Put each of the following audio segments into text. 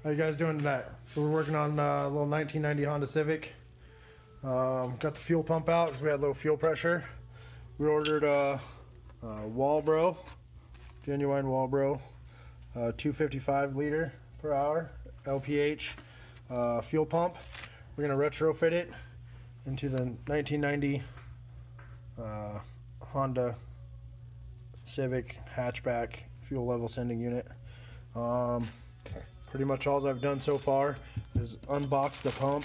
How you guys doing tonight? So we're working on a little 1990 Honda Civic. Got the fuel pump out because we had low fuel pressure. We ordered a walbro, genuine walbro, 255 liter per hour LPH fuel pump. We're gonna retrofit it into the 1990 Honda Civic hatchback fuel level sending unit. Pretty much all I've done so far is unbox the pump.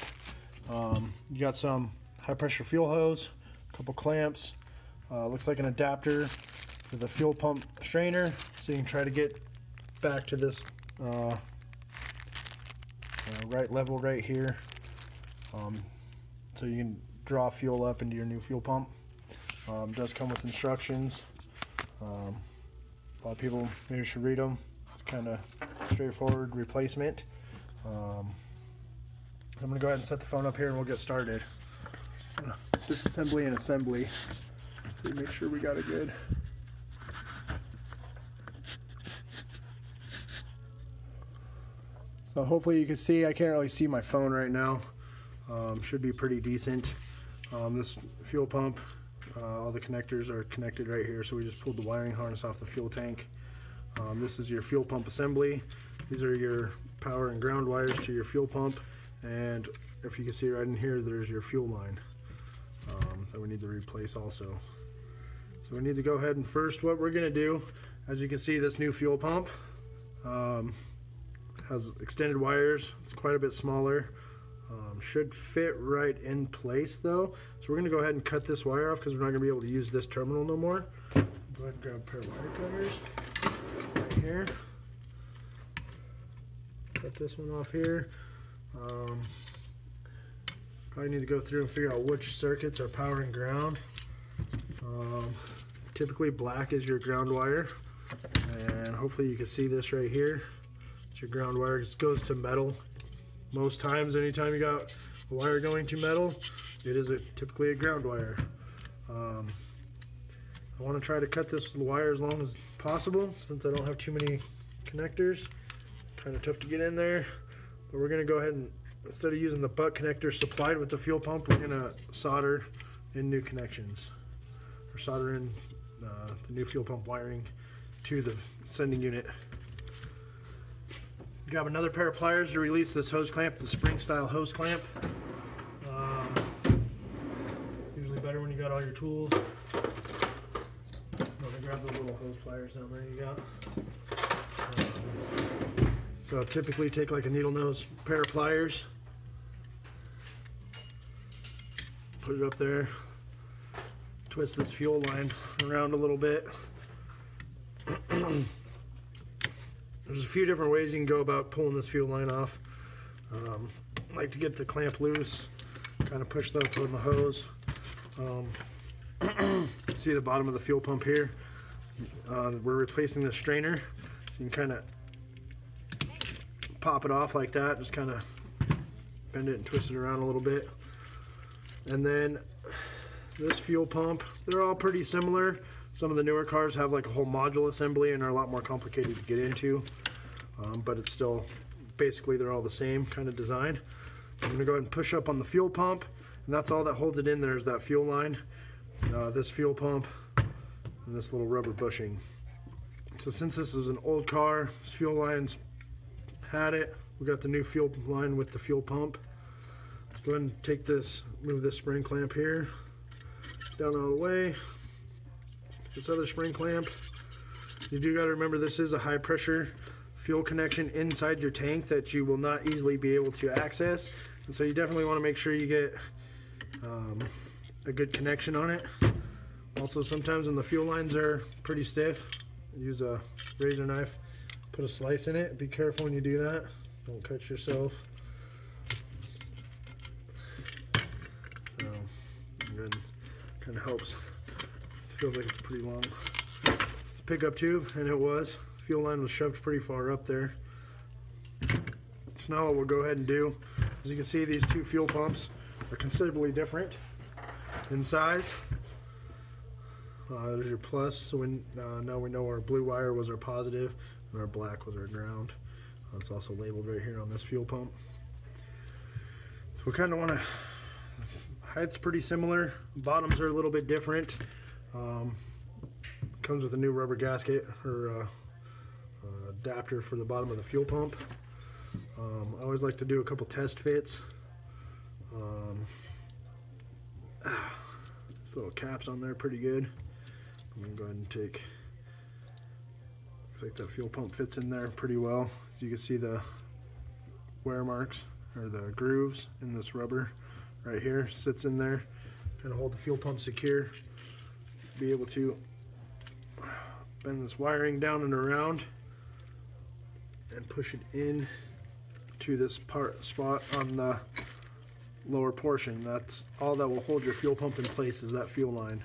You got some high pressure fuel hose, a couple clamps, looks like an adapter for the fuel pump strainer, so you can try to get back to this right level right here, so you can draw fuel up into your new fuel pump. Does come with instructions. A lot of people maybe should read them. It's kind of straightforward replacement. I'm gonna go ahead and set the phone up here and we'll get started. Disassembly and assembly, so we make sure we got it good. So hopefully you can see, I can't really see my phone right now. Should be pretty decent. This fuel pump, all the connectors are connected right here, so we just pulled the wiring harness off the fuel tank. This is your fuel pump assembly. These are your power and ground wires to your fuel pump, and if you can see right in here, there's your fuel line that we need to replace also. So we need to go ahead and first what we're going to do, as you can see, this new fuel pump has extended wires. It's quite a bit smaller. Should fit right in place though. So we're going to go ahead and cut this wire off because we're not going to be able to use this terminal no more. Go ahead and grab a pair of wire cutters right here. Cut this one off here. Probably need to go through and figure out which circuits are power and ground. Typically black is your ground wire, and hopefully you can see this right here. It's your ground wire. It goes to metal. Most times, anytime you got a wire going to metal, it is typically a ground wire. I want to try to cut this wire as long as possible since I don't have too many connectors. Kind of tough to get in there, but we're going to go ahead and, instead of using the butt connector supplied with the fuel pump, we're going to solder in new connections, or solder in the new fuel pump wiring to the sending unit. Grab another pair of pliers to release this hose clamp. It's a spring style hose clamp. Usually better when you got all your tools. Grab those little hose pliers down there you got. So typically take like a needle nose pair of pliers, put it up there, twist this fuel line around a little bit. There's a few different ways you can go about pulling this fuel line off. I like to get the clamp loose, kind of push that on the hose. See the bottom of the fuel pump here? We're replacing the strainer, so you can kind of pop it off like that, just kind of bend it and twist it around a little bit. And then this fuel pump, they're all pretty similar. Some of the newer cars have like a whole module assembly and are a lot more complicated to get into, but it's still, basically they're all the same kind of design. I'm going to go ahead and push up on the fuel pump, and that's all that holds it in there is that fuel line, this fuel pump, and this little rubber bushing. So since this is an old car, this fuel line's had it. We got the new fuel line with the fuel pump. Go ahead and take this, move this spring clamp here, down out of the way. This other spring clamp. You do got to remember this is a high pressure fuel connection inside your tank that you will not easily be able to access. And so you definitely want to make sure you get a good connection on it. Also, sometimes when the fuel lines are pretty stiff, use a razor knife, put a slice in it. Be careful when you do that. Don't cut yourself. So, good. Kind of helps. Feels like it's pretty long. Pickup tube, and it was. Fuel line was shoved pretty far up there. So now what we'll go ahead and do, as you can see, these two fuel pumps are considerably different in size. There's your plus, so now we know our blue wire was our positive and our black was our ground. It's also labeled right here on this fuel pump. So we kind of want to, height's pretty similar, bottoms are a little bit different. Comes with a new rubber gasket or adapter for the bottom of the fuel pump. I always like to do a couple test fits. This little cap's on there pretty good. I'm gonna go ahead and take, looks like that fuel pump fits in there pretty well. As you can see the wear marks or the grooves in this rubber right here, sits in there, kind of hold the fuel pump secure. Be able to bend this wiring down and around and push it in to this spot on the lower portion. That's all that will hold your fuel pump in place, is that fuel line.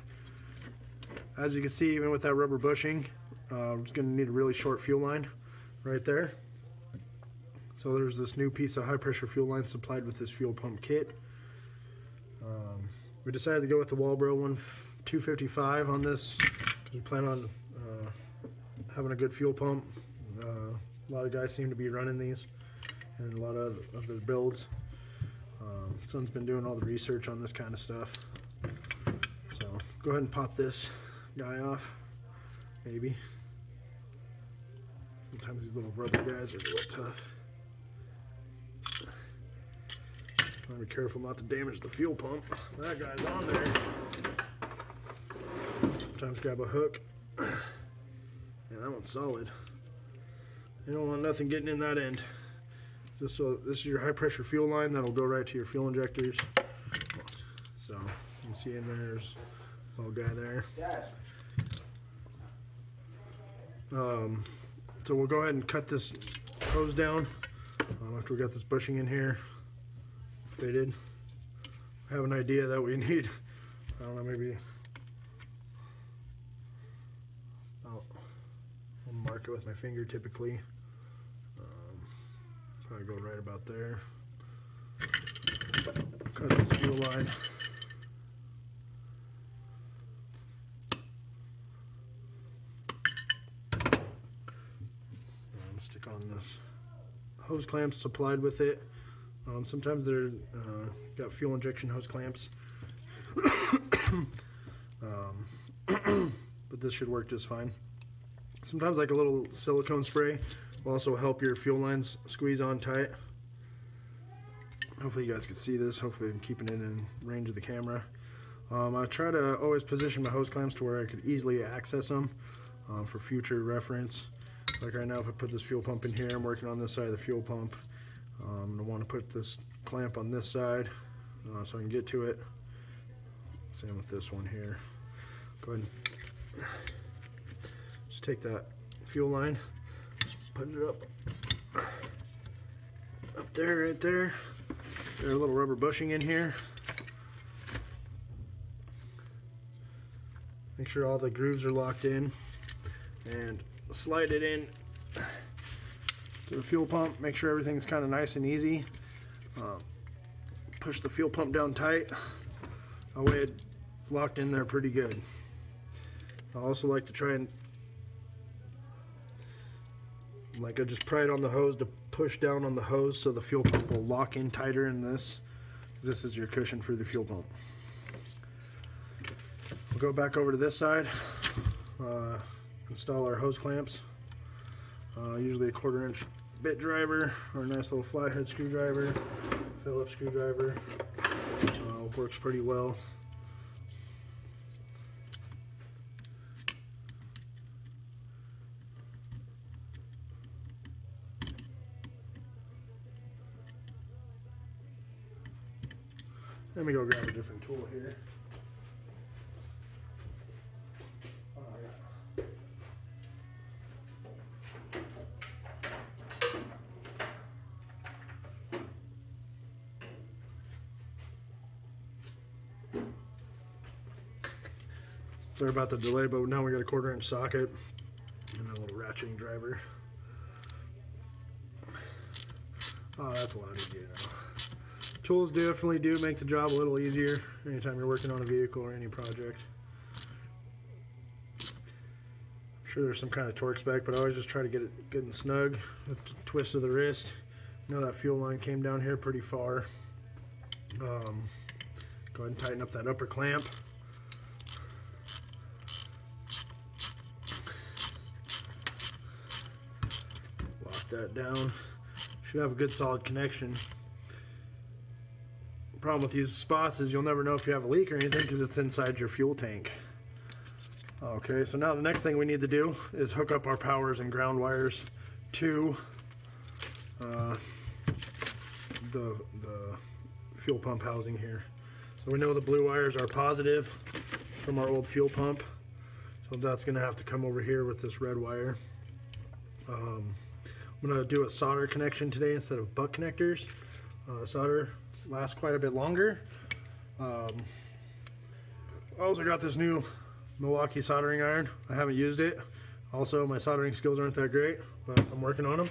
As you can see, even with that rubber bushing, we're going to need a really short fuel line right there. So there's this new piece of high pressure fuel line supplied with this fuel pump kit. We decided to go with the Walbro 255 on this because we plan on having a good fuel pump. A lot of guys seem to be running these and a lot of their builds. Son's been doing all the research on this kind of stuff. So go ahead and pop this guy off, maybe. Sometimes these little rubber guys are a little tough. Be careful not to damage the fuel pump. That guy's on there. Sometimes grab a hook. Yeah, that one's solid. You don't want nothing getting in that end. This is your high pressure fuel line that'll go right to your fuel injectors. So you can see in there's a little guy there. So we'll go ahead and cut this hose down after we got this bushing in here fitted. I have an idea that we need, I don't know, maybe I'll mark it with my finger typically. Probably go right about there. Cut this fuel line. Stick on this hose clamps supplied with it. Sometimes they're got fuel injection hose clamps, but this should work just fine. Sometimes like a little silicone spray will also help your fuel lines squeeze on tight. Hopefully you guys can see this. Hopefully I'm keeping it in range of the camera. I try to always position my hose clamps to where I could easily access them for future reference. Like right now, if I put this fuel pump in here, I'm working on this side of the fuel pump. I want to put this clamp on this side so I can get to it. Same with this one here. Go ahead and just take that fuel line, put it up there, right there. There's a little rubber bushing in here. Make sure all the grooves are locked in and slide it in to the fuel pump. Make sure everything's kind of nice and easy. Push the fuel pump down tight. That way it's locked in there pretty good. I also like to try and, I just pry it on the hose to push down on the hose so the fuel pump will lock in tighter in this, because this is your cushion for the fuel pump. We'll go back over to this side. Install our hose clamps. Usually a 1/4 inch bit driver or a nice little flathead screwdriver, Phillips screwdriver. Works pretty well. Let me go grab a different tool here. Sorry about the delay, but now we got a 1/4 inch socket and a little ratcheting driver. Oh, that's a lot easier now. Tools definitely do make the job a little easier anytime you're working on a vehicle or any project. sure there's some kind of torque spec, but I always just try to get it good and snug with the twist of the wrist. You know that fuel line came down here pretty far. Go ahead and tighten up that upper clamp. Lock that down. Should have a good solid connection. The problem with these spots is you'll never know if you have a leak or anything because it's inside your fuel tank. Okay, so now the next thing we need to do is hook up our powers and ground wires to the fuel pump housing here. So we know the blue wires are positive from our old fuel pump, so that's going to have to come over here with this red wire. I'm going to do a solder connection today instead of butt connectors. Solder lasts quite a bit longer. I also got this new Milwaukee soldering iron. I haven't used it. Also, my soldering skills aren't that great, but I'm working on them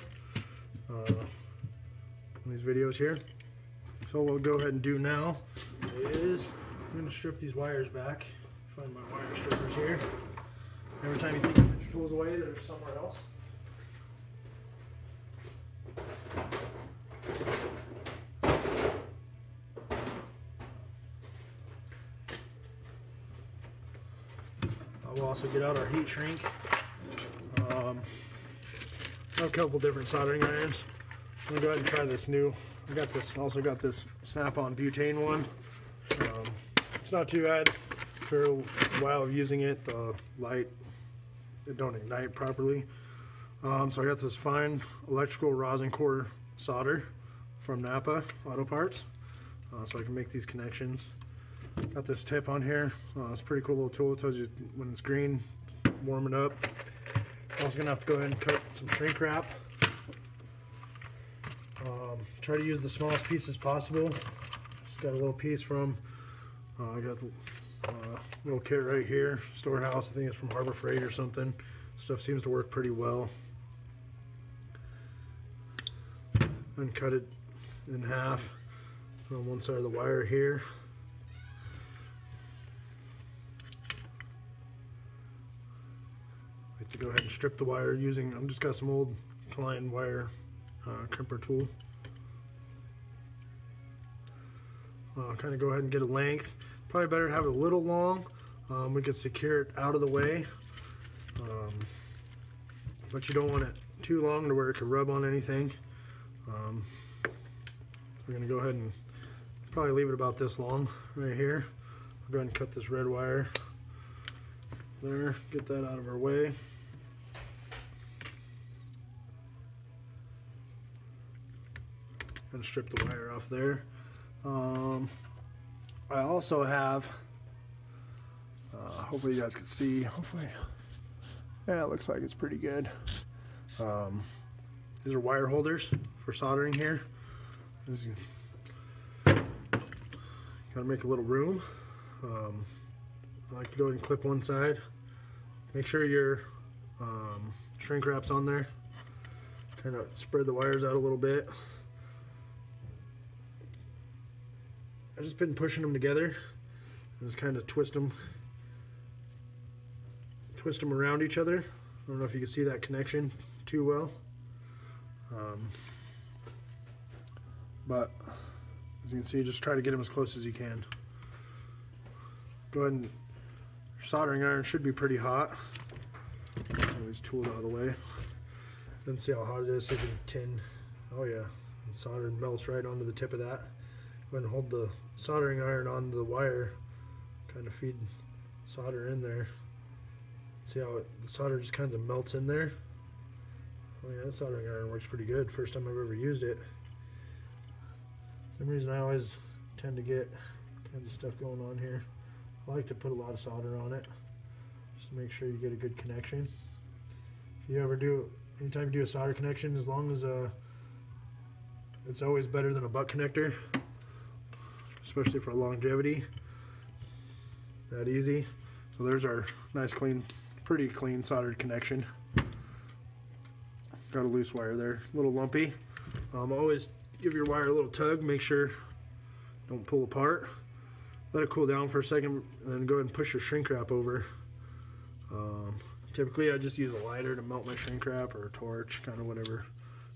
in these videos here. So what we'll go ahead and do now is I'm going to strip these wires back. Find my wire strippers here. Every time you think you put your tools away, they're somewhere else. We'll also get out our heat shrink. A couple different soldering irons. I'm gonna go ahead and try this new. I got this. Also got this snap-on butane one. It's not too bad. For a while of using it, the light it don't ignite properly. So I got this fine electrical rosin core solder from Napa Auto Parts, so I can make these connections. Got this tip on here. It's a pretty cool little tool. It tells you when it's green, it's warming up. Also gonna have to go ahead and cut some shrink wrap. Try to use the smallest pieces possible. Just got a little piece from, I got the little kit right here, Storehouse. I think it's from Harbor Freight or something. Stuff seems to work pretty well. And cut it in half on one side of the wire here. To go ahead and strip the wire using, I've just got some old Klein wire crimper tool. Kind of go ahead and get a length. Probably better to have it a little long. We could secure it out of the way, but you don't want it too long to where it could rub on anything. We're going to go ahead and probably leave it about this long right here. I'll go ahead and cut this red wire there, get that out of our way. Gonna strip the wire off there. I also have, hopefully you guys can see, hopefully, yeah, it looks like it's pretty good. These are wire holders for soldering here. Gotta make a little room. I like to go ahead and clip one side. Make sure your shrink wrap's on there. Kind of spread the wires out a little bit. I've just been pushing them together. Just kind of twist them around each other. I don't know if you can see that connection too well. But as you can see, just try to get them as close as you can. Go ahead and, your soldering iron should be pretty hot. Get some of these tools out of the way. Let's see how hot it is. So you can tin. Oh yeah, solder melts right onto the tip of that. Go ahead and hold the soldering iron on the wire. Kind of feed solder in there. See how the solder just kind of melts in there. Oh yeah, that soldering iron works pretty good. First time I've ever used it. For some reason I always tend to get kinds of stuff going on here. I like to put a lot of solder on it just to make sure you get a good connection. If you ever do, anytime you do a solder connection, as long as it's always better than a butt connector, especially for longevity. That easy. So there's our nice clean, pretty clean soldered connection. Got a loose wire there, a little lumpy. Always give your wire a little tug, make sure don't pull apart. Let it cool down for a second, and then go ahead and push your shrink wrap over. Typically I just use a lighter to melt my shrink wrap, or a torch, kind of whatever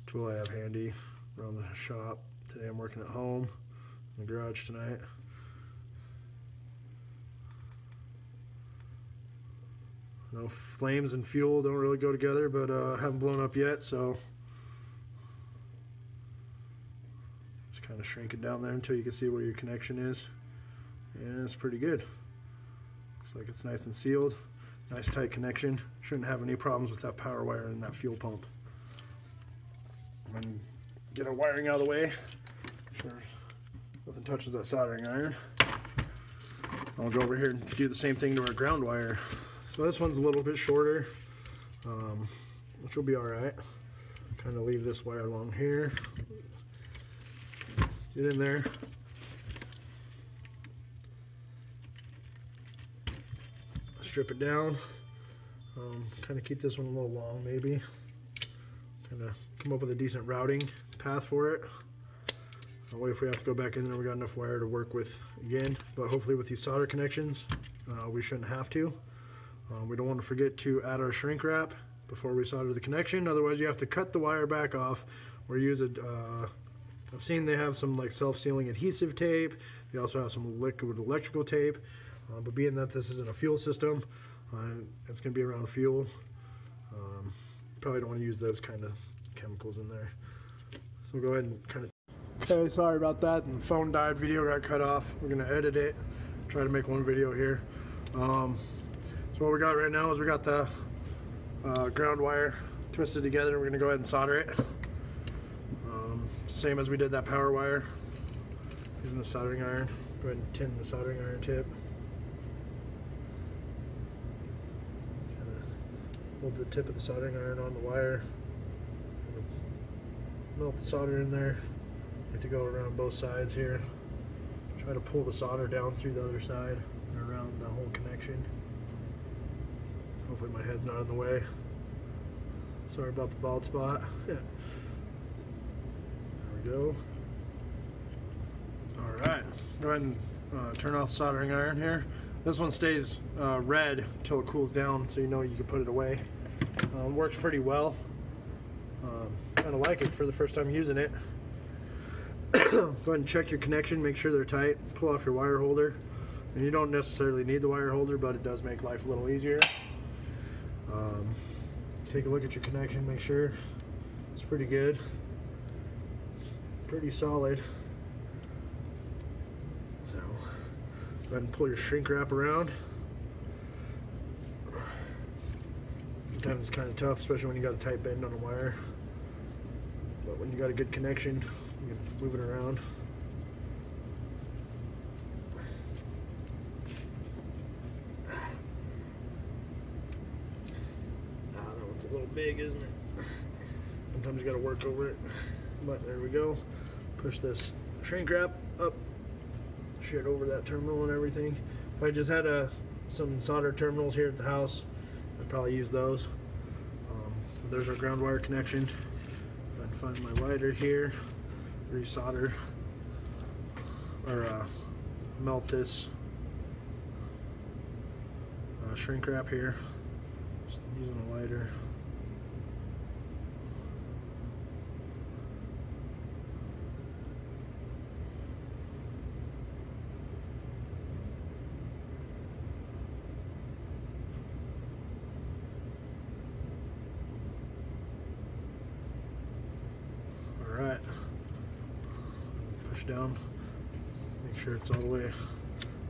tool I have handy around the shop. Today I'm working at home, in the garage tonight. You know, flames and fuel don't really go together, but haven't blown up yet, so just kind of shrink it down there until you can see where your connection is. And it's pretty good. Looks like it's nice and sealed. Nice tight connection. Shouldn't have any problems with that power wire and that fuel pump. And get our wiring out of the way. Sure, nothing touches that soldering iron. I'll go over here and do the same thing to our ground wire. So this one's a little bit shorter, which will be alright. Kind of leave this wire along here. Get in there. Strip it down. Kind of keep this one a little long, maybe. Kind of come up with a decent routing path for it. That way, if we have to go back in there, we got enough wire to work with again. But hopefully, with these solder connections, we shouldn't have to. We don't want to forget to add our shrink wrap before we solder the connection. Otherwise, you have to cut the wire back off, or use a. I've seen they have some like self-sealing adhesive tape. They also have some liquid electrical tape. But being that this isn't a fuel system, it's going to be around fuel. Probably don't want to use those kind of chemicals in there. So we'll go ahead and kind of. Okay, sorry about that. The phone died, video got cut off. We're going to edit it, try to make one video here. So what we got right now is we got the ground wire twisted together. We're going to go ahead and solder it. Same as we did that power wire, using the soldering iron. Go ahead and tin the soldering iron tip. Hold the tip of the soldering iron on the wire. Melt the solder in there. Like to go around both sides here. Try to pull the solder down through the other side and around the whole connection. Hopefully my head's not in the way. Sorry about the bald spot. Yeah. There we go. Alright, go ahead and turn off the soldering iron here. This one stays red until it cools down, so you know you can put it away. Works pretty well. Kind of like it for the first time using it. Go ahead and check your connection, make sure they're tight. Pull off your wire holder. And you don't necessarily need the wire holder, but it does make life a little easier. Take a look at your connection, make sure it's pretty good. It's pretty solid. So go ahead and pull your shrink wrap around. Sometimes it's kind of tough, especially when you got a tight bend on a wire. But when you got a good connection, you can move it around. That one's a little big, isn't it? Sometimes you got to work over it. But there we go. Push this shrink wrap up, shit over that terminal and everything. If I just had some solder terminals here at the house, I'd probably use those. There's our ground wire connection. I'd find my lighter here, resolder, or melt this shrink wrap here, just using a lighter. Alright, push down, make sure it's all the way,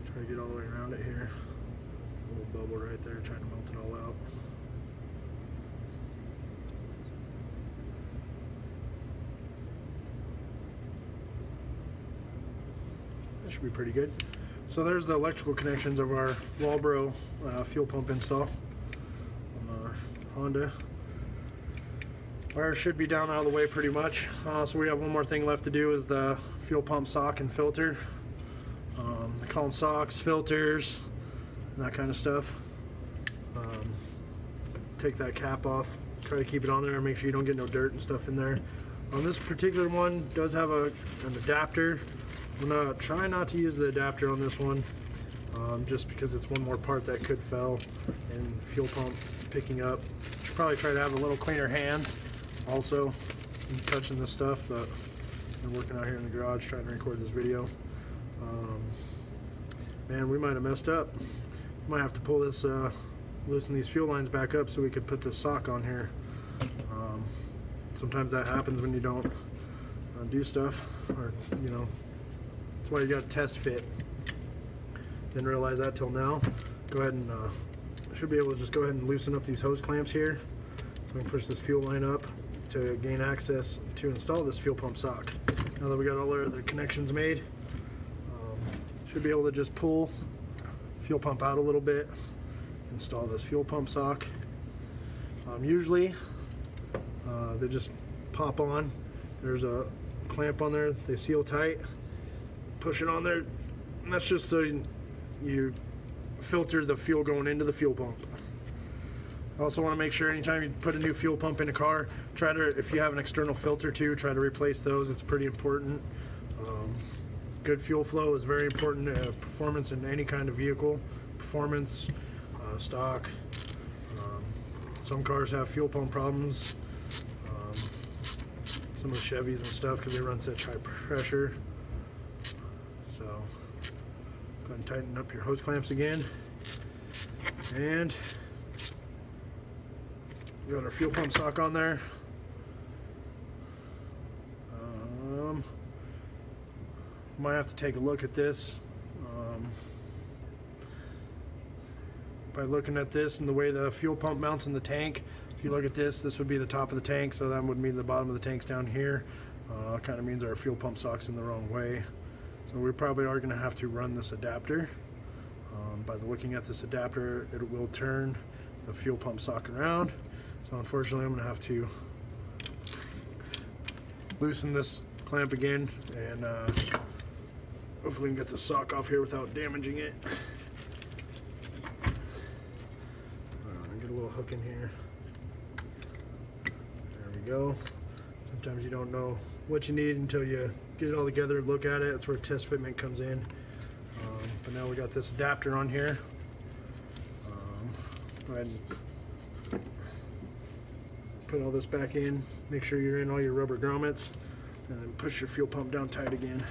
try to get all the way around it here. A little bubble right there, trying to melt it all out. That should be pretty good. So there's the electrical connections of our Walbro fuel pump install on our Honda. Wires should be down out of the way pretty much. So we have one more thing left to do, is the fuel pump sock and filter. They call them socks, filters, and that kind of stuff. Take that cap off, try to keep it on there and make sure you don't get no dirt and stuff in there. This particular one does have an adapter. I'm gonna try not to use the adapter on this one. just because it's one more part that could fail, and fuel pump picking up. Should probably try to have a little cleaner hands also in touching this stuff, but I'm working out here in the garage trying to record this video. Man, we might have messed up. Might have to pull this, loosen these fuel lines back up so we could put this sock on here. Sometimes that happens when you don't do stuff, or you know, that's why you got to test fit. Didn't realize that till now. Go ahead and should be able to just go ahead and loosen up these hose clamps here, so we can push this fuel line up to gain access to install this fuel pump sock. Now that we got all our other connections made, should be able to just pull fuel pump out a little bit, install this fuel pump sock. Usually they just pop on. There's a clamp on there, they seal tight, push it on there, and that's just so you filter the fuel going into the fuel pump. I also want to make sure anytime you put a new fuel pump in a car, try to, if you have an external filter too, try to replace those. It's pretty important. Good fuel flow is very important to performance in any kind of vehicle. Performance, stock. Some cars have fuel pump problems. Some of the Chevys and stuff, because they run such high pressure. So go ahead and tighten up your hose clamps again. And we got our fuel pump sock on there. Might have to take a look at this. By looking at this and the way the fuel pump mounts in the tank, if you look at this, this would be the top of the tank, so that would mean the bottom of the tank's down here. Kind of means our fuel pump sock's in the wrong way. So we probably are going to have to run this adapter. By looking at this adapter, it will turn the fuel pump sock around. So unfortunately, I'm going to have to loosen this clamp again, and hopefully we can get the sock off here without damaging it. Get a little hook in here. There we go. Sometimes you don't know what you need until you get it all together and look at it. That's where test fitment comes in. But now we got this adapter on here. Go ahead and put all this back in. Make sure you're in all your rubber grommets, and then push your fuel pump down tight again,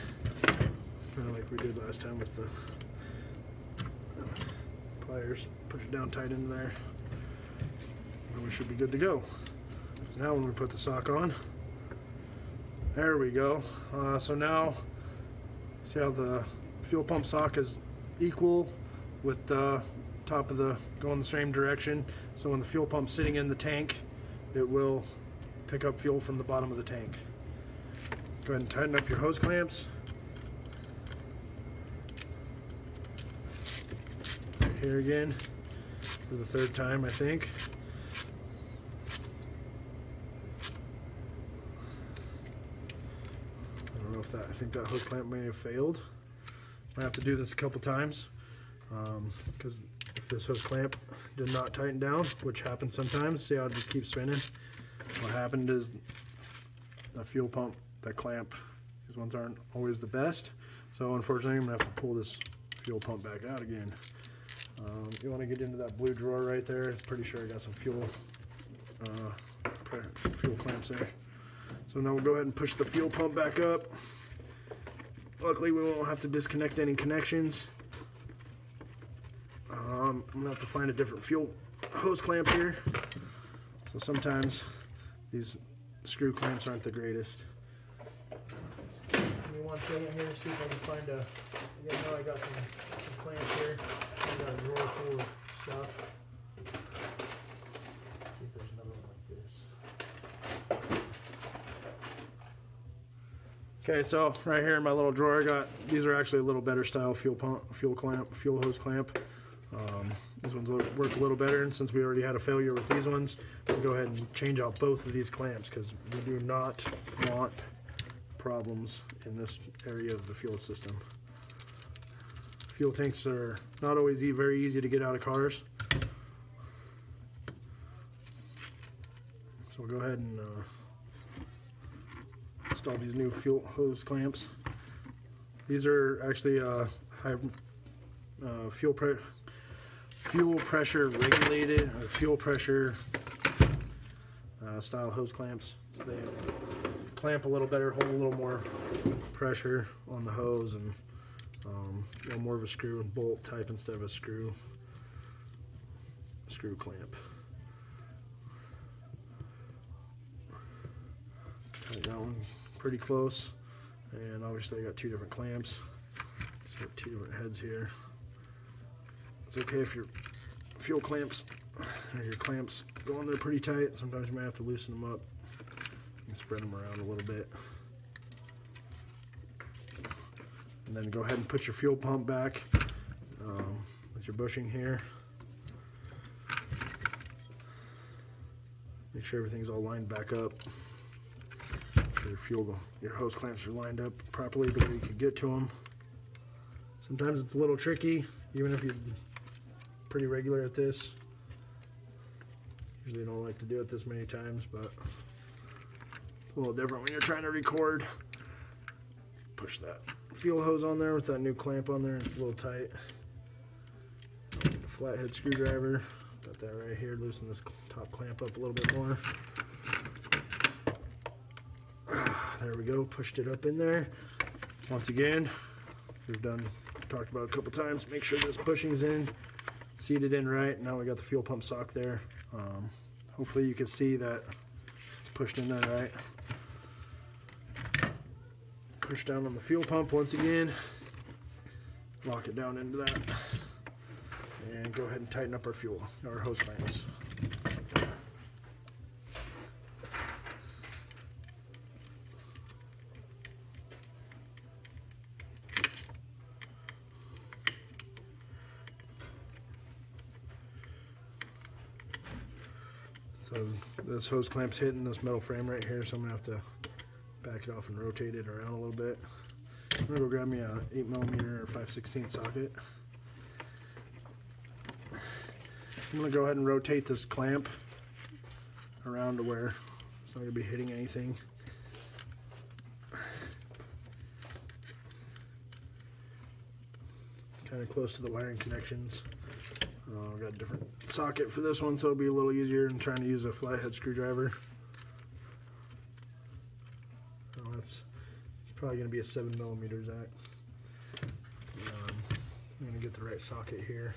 kind of like we did last time with the pliers. Push it down tight in there, and we should be good to go. So now when we put the sock on, there we go. So now see how the fuel pump sock is equal with the top of the going the same direction. So when the fuel pump's sitting in the tank, it will pick up fuel from the bottom of the tank. Go ahead and tighten up your hose clamps. Right here again for the third time, I think. I don't know if that, I think that hose clamp may have failed. Might have to do this a couple times, because if this hose clamp did not tighten down, which happens sometimes, see how it just keeps spinning? What happened is the fuel pump, the clamp, these ones aren't always the best, so unfortunately I'm going to have to pull this fuel pump back out again. You want to get into that blue drawer right there. Pretty sure I got some fuel clamps there. So now we'll go ahead and push the fuel pump back up. Luckily we won't have to disconnect any connections. I'm going to have to find a different fuel hose clamp here. So sometimes these screw clamps aren't the greatest. Give me 1 second here to see if I can find a, again, now I got some clamps here. I got a drawer full of stuff. Let's see if there's another one like this. Okay, so right here in my little drawer, I got, these are actually a little better style fuel hose clamp. These ones work a little better, and since we already had a failure with these ones, we'll go ahead and change out both of these clamps, because we do not want problems in this area of the fuel system. Fuel tanks are not always very easy to get out of cars. So we'll go ahead and install these new fuel hose clamps. These are actually fuel pressure regulated, or fuel pressure style hose clamps. So they clamp a little better, hold a little more pressure on the hose, and more of a screw and bolt type instead of a screw clamp. Tight that one pretty close, and obviously I got two different clamps, so two different heads here. It's okay if your fuel clamps or your clamps go in there pretty tight. Sometimes you might have to loosen them up and spread them around a little bit. And then go ahead and put your fuel pump back with your bushing here. Make sure everything's all lined back up. Make sure your hose clamps are lined up properly the way you can get to them. Sometimes it's a little tricky, even if you're pretty regular at this. Usually don't like to do it this many times, but it's a little different when you're trying to record. Push that fuel hose on there with that new clamp on there, and it's a little tight. A flathead screwdriver, got that right here. Loosen this top clamp up a little bit more. There we go, pushed it up in there. Once again, we've talked about it a couple times, make sure this bushing's in, seated in right. Now we got the fuel pump sock there. Hopefully you can see that it's pushed in there right. Push down on the fuel pump once again, lock it down into that, and go ahead and tighten up our hose clamps. So this hose clamp's hitting this metal frame right here, so I'm gonna have to back it off and rotate it around a little bit. I'm gonna go grab me a 8mm or 5/16 socket. I'm gonna go ahead and rotate this clamp around to where it's not gonna be hitting anything. Kind of close to the wiring connections. I've got a different socket for this one, so it'll be a little easier than trying to use a flathead screwdriver. It's probably going to be a 7mm Zach. I'm going to get the right socket here.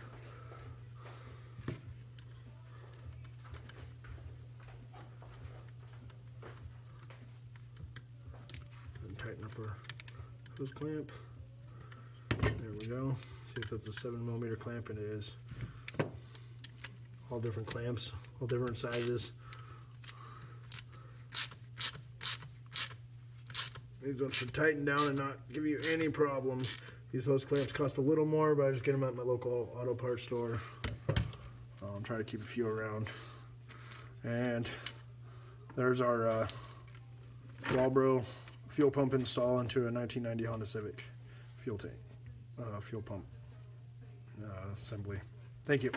And tighten up our hose clamp. There we go. See if that's a 7mm clamp, and it is. All different clamps, all different sizes. These ones should tighten down and not give you any problems. These hose clamps cost a little more, but I just get them at my local auto parts store. I'm trying to keep a few around. And there's our walbro fuel pump install into a 1990 Honda Civic fuel pump assembly. Thank you.